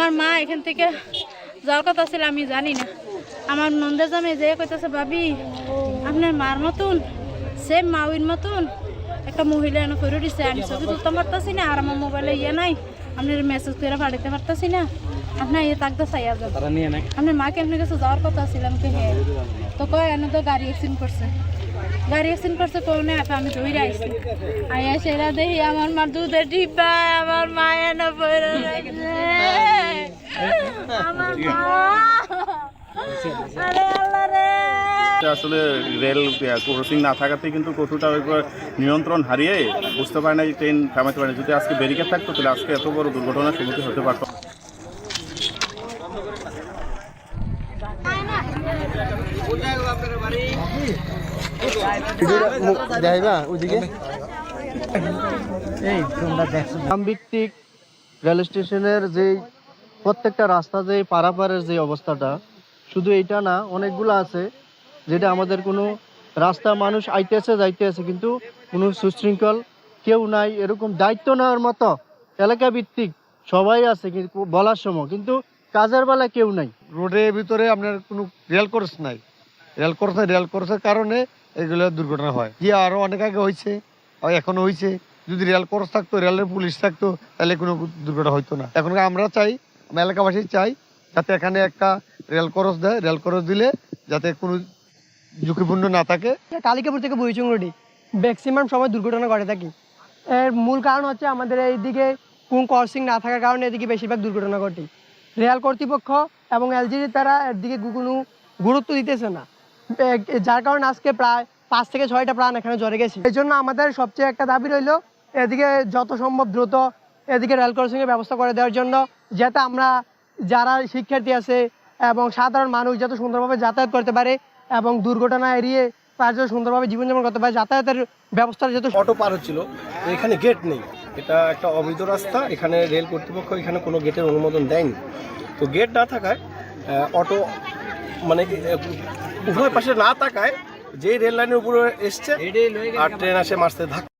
আমার মা এখান থেকে যাওয়ার কথা ছিল, আমি জানি না। আমার নন্দের জামে যে কইতেছে, ভাবি আপনার মার মতন সেম মাউইর মতন একটা মহিলা এনে করে দিচ্ছে, আমি ছবি তুলতে পারতেছি না, আর আমার মোবাইলে ইয়ে নাই, আপনার মেসেজ করে পাঠাতে পারতেছি না, আপনার ইয়ে তাকতে চাইয়া যান, আপনার মাকে আপনার কাছে যাওয়ার কথা ছিলাম। হ্যাঁ, তো কয় এনে তো গাড়ি অ্যাক্সিডেন্ট করছে, গাড়ি অ্যাক্সিডেন্ট করছে কোনে আপা, আমি দৌড়ে আইছি, আইয়া সেরা দেখি আমার মার দুধের ডিব্বা, আমার মা এনে পড়ে রাখছে, আমার মা। আরে আল্লাহ রে। আসলে রেল ক্রসিং না থাকাতে কিন্তু কঠুটা নিয়ন্ত্রণ হারিয়ে বুঝতে পারে না, ট্রেন থামাতে পারে। যদি আজকে ব্যারিকেড থাকতো তাহলে আজকে এত বড় দুর্ঘটনার সম্মুখীন হতে পারতো। গ্রামভিত্তিক রেল স্টেশনের যে প্রত্যেকটা রাস্তা যে পারাপারের যে অবস্থাটা, শুধু এইটা না, অনেকগুলো আছে যেটা আমাদের কোনো রাস্তা মানুষ আইতেছে যাইতেছে কিন্তু কোনো সুশৃঙ্খল কেউ নাই, এরকম দায়িত্ব নেওয়ার মতো এলাকা ভিত্তিক সবাই আছে কিন্তু বলার সময়, কিন্তু কাজের বেলা কেউ নাই। রোডের ভিতরে আপনার কোনো রেল কোর্স নাই, রেল কোর্সের কারণে এগুলো দুর্ঘটনা হয়। কি আরো অনেক আগে হয়েছে, এখনো হয়েছে। যদি রেল কোর্স থাকতো, রেলের পুলিশ থাকতো, তাহলে কোনো দুর্ঘটনা হইতো না। এখন আমরা চাই, আমরা এলাকাবাসী চাই যাতে এখানে একটা রেল কোর্স দেয়, রেল কোর্স দিলে যাতে কোনো ঝুঁকিপূর্ণ না থাকে। কালিকাপুর থেকে বইচুং রোডে ম্যাক্সিমাম সময় দুর্ঘটনা ঘটে থাকে। এর মূল কারণ হচ্ছে আমাদের এইদিকে কোন ক্রসিং না থাকার কারণে এদিকে বেশিরভাগ দুর্ঘটনা ঘটে। রেল কর্তৃপক্ষ এবং এলজিডি তারা এর দিকে কোনো গুরুত্ব দিতেছে না, যার কারণে আজকে প্রায় 5 থেকে 6টা প্রাণ এখানে জ্বরে গেছে। এই জন্য আমাদের সবচেয়ে একটা দাবি রইল, এদিকে যত সম্ভব দ্রুত এদিকে রেল ক্রসিংয়ের ব্যবস্থা করে দেওয়ার জন্য, যাতে আমরা যারা শিক্ষার্থী আছে এবং সাধারণ মানুষ যাতে সুন্দরভাবে যাতায়াত করতে পারে এবং দুর্ঘটনা এড়িয়ে তার যাতে সুন্দরভাবে জীবনযাপন করতে পারে, যাতায়াতের ব্যবস্থা যাতে। অটো পার হচ্ছিল, এখানে গেট নেই, এটা একটা অবৈধ রাস্তা, এখানে রেল কর্তৃপক্ষ এখানে কোনো গেটের অনুমোদন দেয়নি। তো গেট না থাকায় অটো মানে উভয় পাশে না থাকায় যে রেল লাইনের উপরে এসছে আর ট্রেন আসে মারতে ধাক্কা।